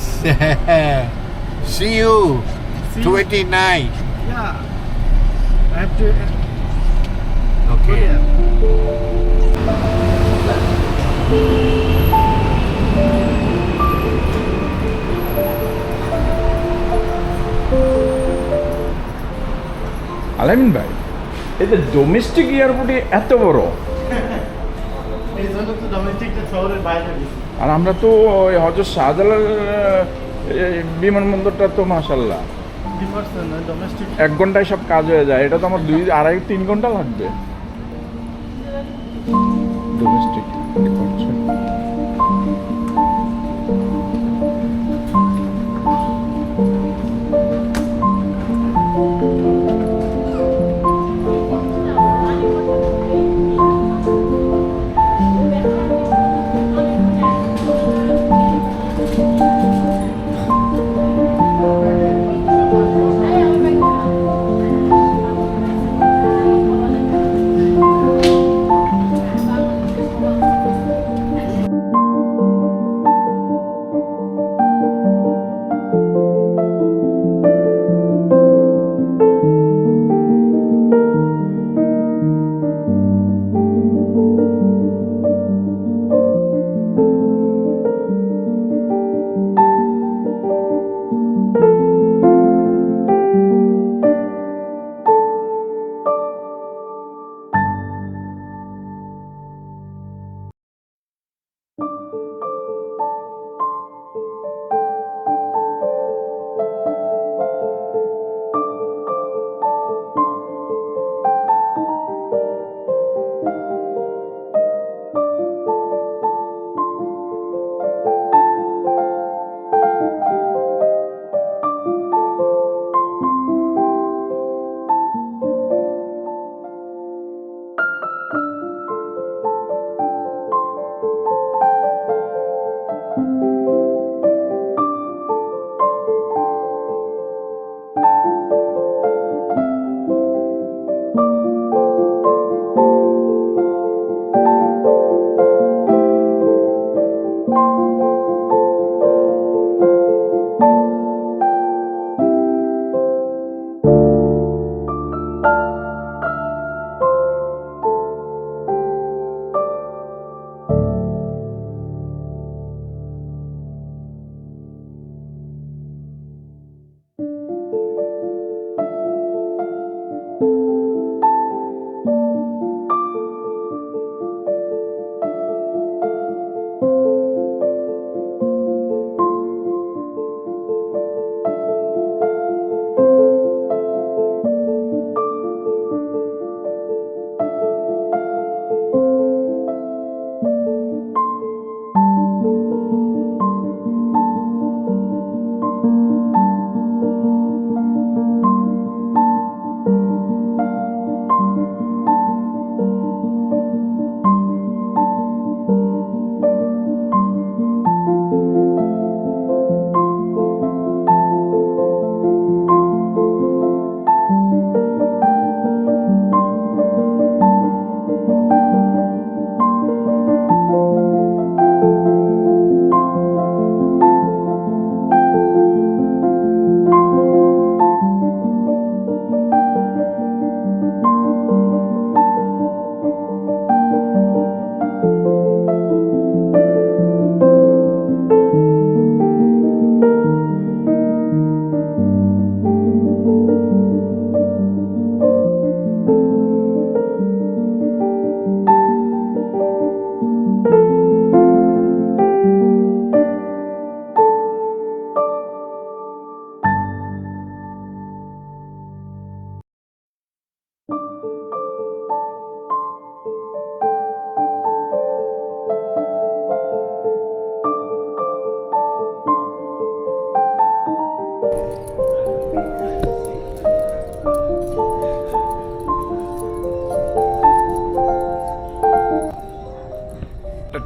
Yes. See you. See you. 29. Yeah. I have to. Okay. আলামিন ভাই, এই যে ডোমেস্টিক এয়ারপোর্টে এত বড়, এই জন্য তো ডোমেস্টিকটা শহরের বাইরে গেছি। আর আমরা তো ওই হজরত শাহজালাল বিমানবন্দরটা তো মাশাল্লাহ ডোমেস্টিক 1 ঘন্টায় সব কাজ হয়ে যায়। এটা তো আমার 2-2.5-3 ঘন্টা লাগবে ডোমেস্টিক।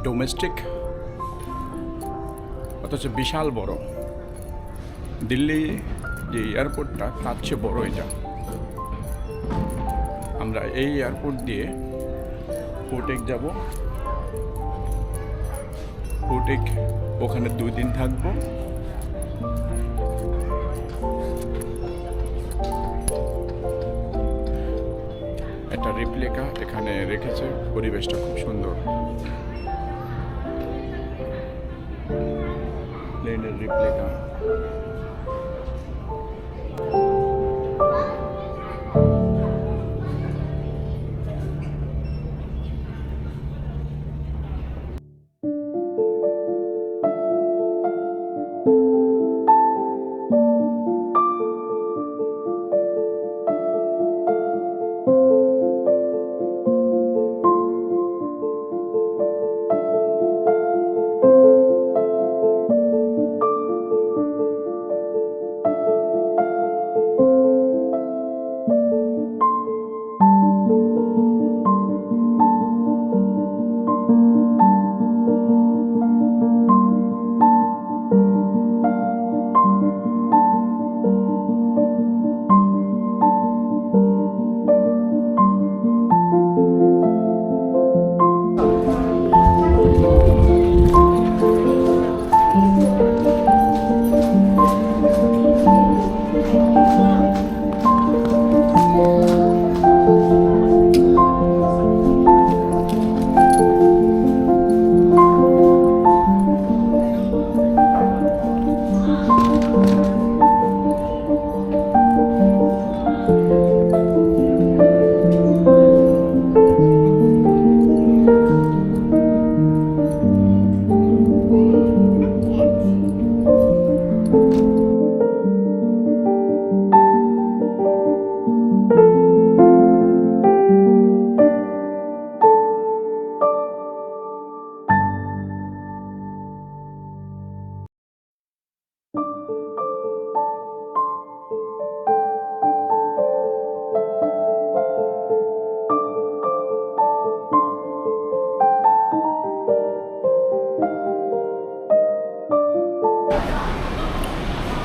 ডোমেস্টিক অথচ বিশাল বড়। দিল্লি যে এয়ারপোর্টটা তার চেয়ে বড় এটা। আমরা এই এয়ারপোর্ট দিয়ে কোটেক যাব। কোটেক ওখানে 2 দিন থাকবো, একটা রেপ্লিকা এখানে রেখেছে। পরিবেশটা খুব সুন্দর। প্লেনের রেপ্লিকা।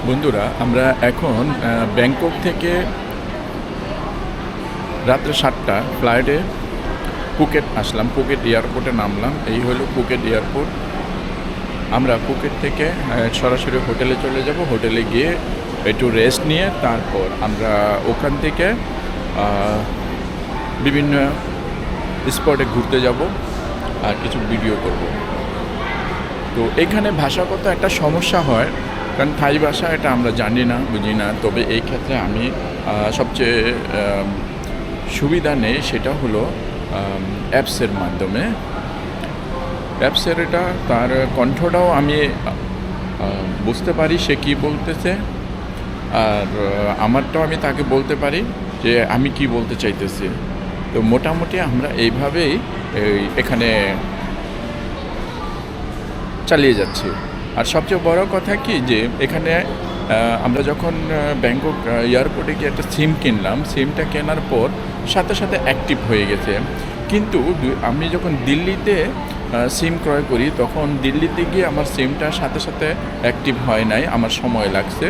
বন্ধুরা, আমরা এখন ব্যাংকক থেকে রাত্রে 7টা ফ্লাইটে ফুকেট আসলাম। ফুকেট এয়ারপোর্টে নামলাম। এই হলো ফুকেট এয়ারপোর্ট। আমরা ফুকেট থেকে সরাসরি হোটেলে চলে যাব। হোটেলে গিয়ে একটু রেস্ট নিয়ে তারপর আমরা ওখান থেকে বিভিন্ন স্পটে ঘুরতে যাব আর কিছু ভিডিও করব। তো এখানে ভাষাগত একটা সমস্যা হয়, কারণ থাই ভাষা এটা আমরা জানি না, বুঝি না। তবে এই ক্ষেত্রে আমি সবচেয়ে সুবিধা নেই, সেটা হলো অ্যাপসের মাধ্যমে। অ্যাপসের এটা তার কণ্ঠটাও আমি বুঝতে পারি সে কী বলতেছে, আর আমারটাও আমি তাকে বলতে পারি যে আমি কি বলতে চাইতেছি। তো মোটামুটি আমরা এইভাবেই এখানে চালিয়ে যাচ্ছি। আর সবচেয়ে বড় কথা কি যে এখানে আমরা যখন ব্যাংকক এয়ারপোর্টে গিয়ে একটা সিম কিনলাম, সিমটা কেনার পর সাথে সাথে অ্যাক্টিভ হয়ে গেছে। কিন্তু আমি যখন দিল্লিতে সিম ক্রয় করি তখন দিল্লিতে গিয়ে আমার সিমটা সাথে সাথে অ্যাক্টিভ হয় নাই, আমার সময় লাগছে,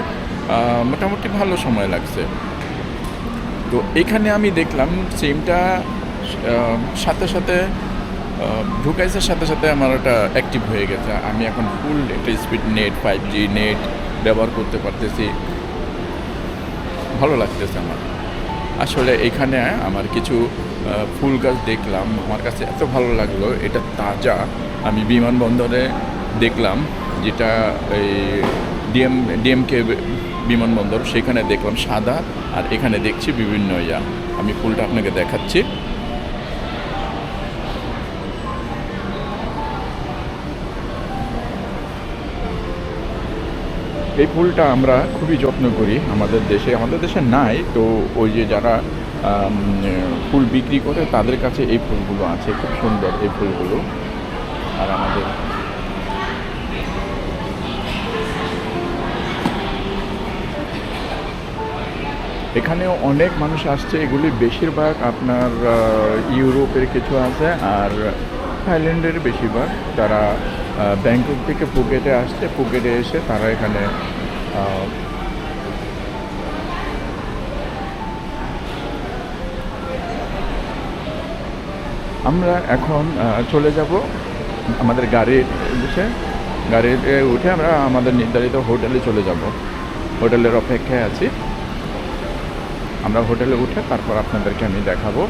মোটামুটি ভালো সময় লাগছে। তো এখানে আমি দেখলাম সিমটা সাথে সাথে ঢুকাইছে, সাথে সাথে আমার ওটা অ্যাক্টিভ হয়ে গেছে। আমি এখন ফুল একটা স্পিড নেট 5G নেট ব্যবহার করতে পারতেছি, ভালো লাগতেছে আমার। আসলে এখানে আমার কিছু ফুল গাছ দেখলাম, আমার কাছে এত ভালো লাগলো, এটা তাজা। আমি বিমানবন্দরে দেখলাম, যেটা এই ডিএমকে বিমানবন্দর, সেখানে দেখলাম সাদা, আর এখানে দেখছি বিভিন্ন আমি ফুলটা আপনাকে দেখাচ্ছি। এই ফুলটা আমরা খুবই যত্ন করি আমাদের দেশে নাই। তো ওই যে যারা ফুল বিক্রি করে তাদের কাছে এই ফুলগুলো আছে, খুব সুন্দর এই ফুলগুলো। আর আমাদের এখানেও অনেক মানুষ আসছে। এগুলি বেশিরভাগ আপনার ইউরোপের কিছু আছে, আর থাইল্যান্ডের বেশিরভাগ। তারা ব্যাংকক থেকে ফুকেটে আসছে, ফুকেটে এসে তারা এখানে আমরা এখন চলে যাব আমাদের গাড়িতে উঠে আমরা আমাদের নির্ধারিত হোটেলে চলে যাব। হোটেলের অপেক্ষায় আছি। আমরা হোটেলে উঠে তারপর আপনাদেরকে আমি দেখাবো